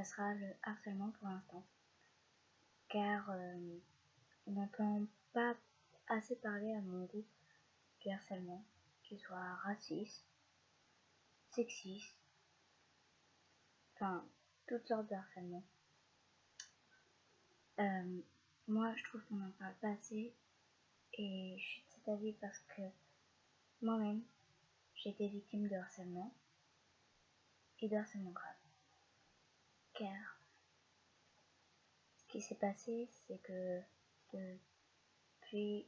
ça sera le harcèlement pour l'instant. Car on n'entend pas assez parler à mon goût du harcèlement, qu'il soit raciste, sexiste, enfin toutes sortes de harcèlement. Moi je trouve qu'on n'en parle pas assez et je suis de cet avis parce que moi-même j'ai été victime de harcèlement et de harcèlement grave. Car ce qui s'est passé, c'est que depuis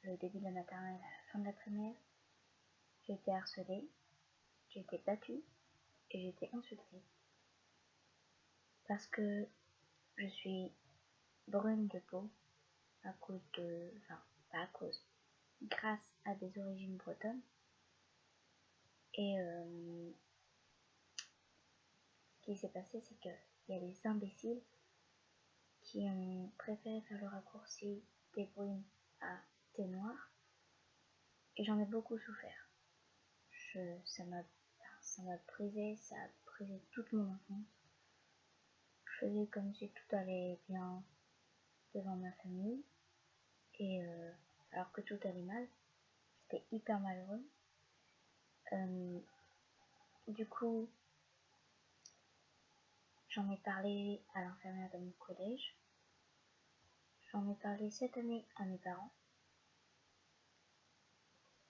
le début de la maternelle à la fin de la primaire, j'ai été harcelée, j'ai été battue et j'ai été insultée. Parce que je suis brune de peau à cause de... Enfin, pas à cause, grâce à des origines bretonnes. Et ce qui s'est passé, c'est qu'il y a des imbéciles qui ont préféré faire le raccourci des brunes à des noirs. Et j'en ai beaucoup souffert. Ça m'a brisé, ça a brisé toute mon enfance. Je faisais comme si tout allait bien devant ma famille. Et alors que tout allait mal, j'étais hyper malheureux. Du coup, j'en ai parlé à l'infirmière de mon collège. J'en ai parlé cette année à mes parents.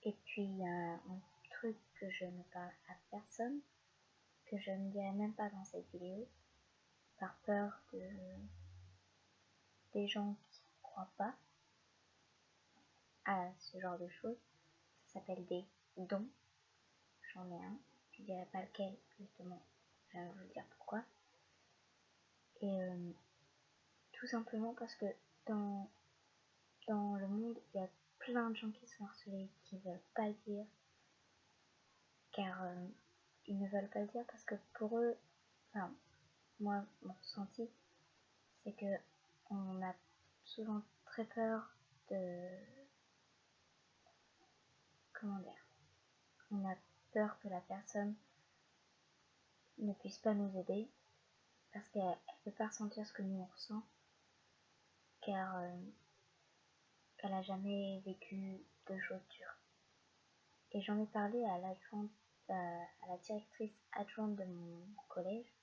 Et puis, il y a un truc que je ne parle à personne, que je ne dirai même pas dans cette vidéo, par peur des gens qui ne croient pas à ce genre de choses. Ça s'appelle des dons. J'en ai un. Je ne dirai pas lequel, justement. Je vais vous dire pourquoi. Et tout simplement parce que dans le monde, il y a plein de gens qui sont harcelés, qui ne veulent pas le dire. Car ils ne veulent pas le dire parce que pour eux, enfin, moi, mon ressenti, c'est que on a souvent très peur de... Comment dire? On a peur que la personne ne puisse pas nous aider parce qu'elle ne peut pas ressentir ce que nous on ressent car elle n'a jamais vécu de choses dures. Et j'en ai parlé à la directrice adjointe de mon collège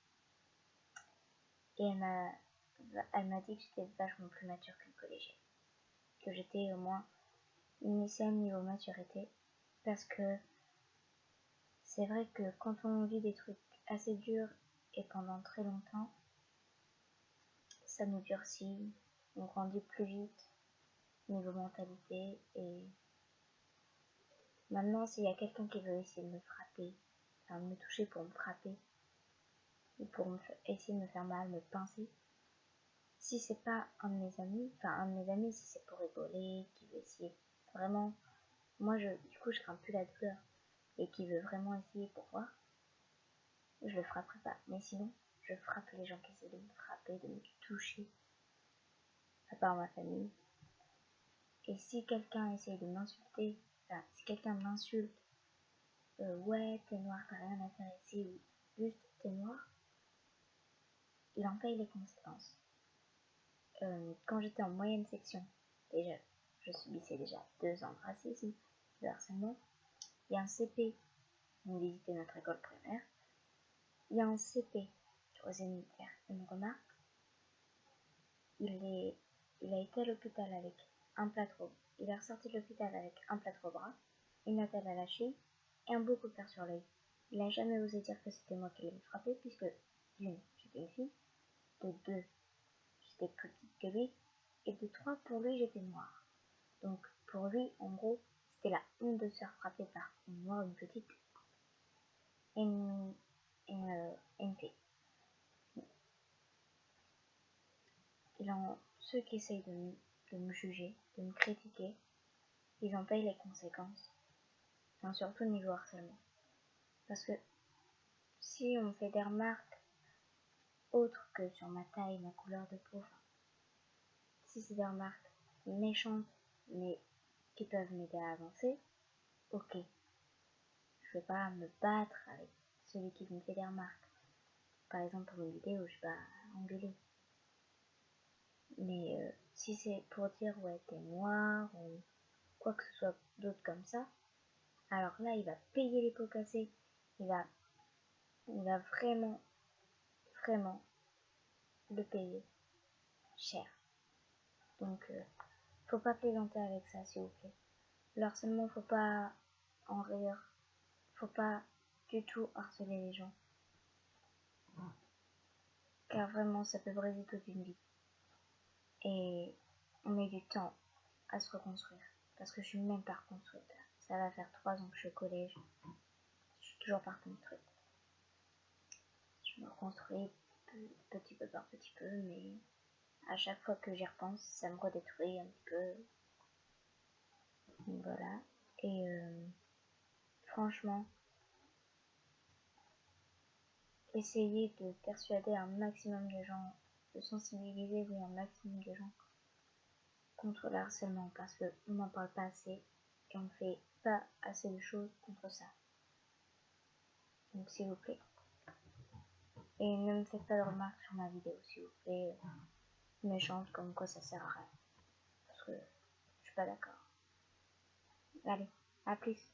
et elle m'a dit que j'étais vachement plus mature qu'une collégienne, que j'étais au moins une lycéenne niveau maturité, parce que c'est vrai que quand on vit des trucs assez durs et pendant très longtemps, ça nous durcit, on grandit plus vite niveau mentalité. Et maintenant, s'il y a quelqu'un qui veut essayer de me frapper, enfin me toucher pour me frapper, ou pour essayer de me faire mal, me pincer, si c'est pas un de mes amis, si c'est pour rigoler, qui veut essayer vraiment, moi du coup je crains plus la douleur, et qui veut vraiment essayer pour voir, je le frapperai pas. Mais sinon, je frappe les gens qui essaient de me frapper, de me toucher, à part ma famille. Et si quelqu'un essaye de m'insulter, enfin si quelqu'un m'insulte, ouais t'es noir, t'as rien à faire ici, ou juste t'es noir, il en paye les conséquences. Quand j'étais en moyenne section, déjà, je subissais déjà 2 ans de racisme, de harcèlement. Il y a un CP, on visitait notre école primaire. Il y a un CP qui osait me faire une remarque. Il a été à l'hôpital avec un plâtre. Il est ressorti de l'hôpital avec un plâtre au bras, une attelle à la cheville et un beau coup de fer sur l'œil. Il n'a jamais osé dire que c'était moi qui l'ai frappé, puisque d'une, j'étais une fille, de deux, j'étais plus petite que lui, et de 3, pour lui, j'étais noire. Donc, pour lui, en gros, c'était la honte de se faire frapper par une noire, une petite, et une fille. Ceux qui essayent de me juger, de me critiquer, ils en payent les conséquences. Enfin, surtout niveau harcèlement. Parce que si on fait des remarques autres que sur ma taille, ma couleur de peau, si c'est des remarques méchantes, mais qui peuvent m'aider à avancer, ok. Je vais pas me battre avec celui qui me fait des remarques. par exemple pour une vidéo, je vais pas engueuler. Mais si c'est pour dire ouais t'es noir ou quoi que ce soit d'autre comme ça, alors là il va payer les pots cassés, il va vraiment le payer cher. Donc faut pas plaisanter avec ça s'il vous plaît. Le harcèlement, faut pas en rire, faut pas du tout harceler les gens. Car vraiment ça peut briser toute une vie. Et on met du temps à se reconstruire. Parce que je suis même pas reconstruite. Ça va faire 3 ans que je suis au collège. Je suis toujours pas reconstruite. Je me reconstruis petit peu par petit peu, mais à chaque fois que j'y repense, ça me redétruit un petit peu. Donc voilà. Et franchement, essayez de persuader un maximum de gens, de sensibiliser un maximum de gens contre le harcèlement, parce qu'on n'en parle pas assez et on ne fait pas assez de choses contre ça. Donc s'il vous plaît. Et ne me faites pas de remarques sur ma vidéo, s'il vous plaît, méchante, comme quoi ça sert à rien. Parce que je suis pas d'accord. Allez, à plus.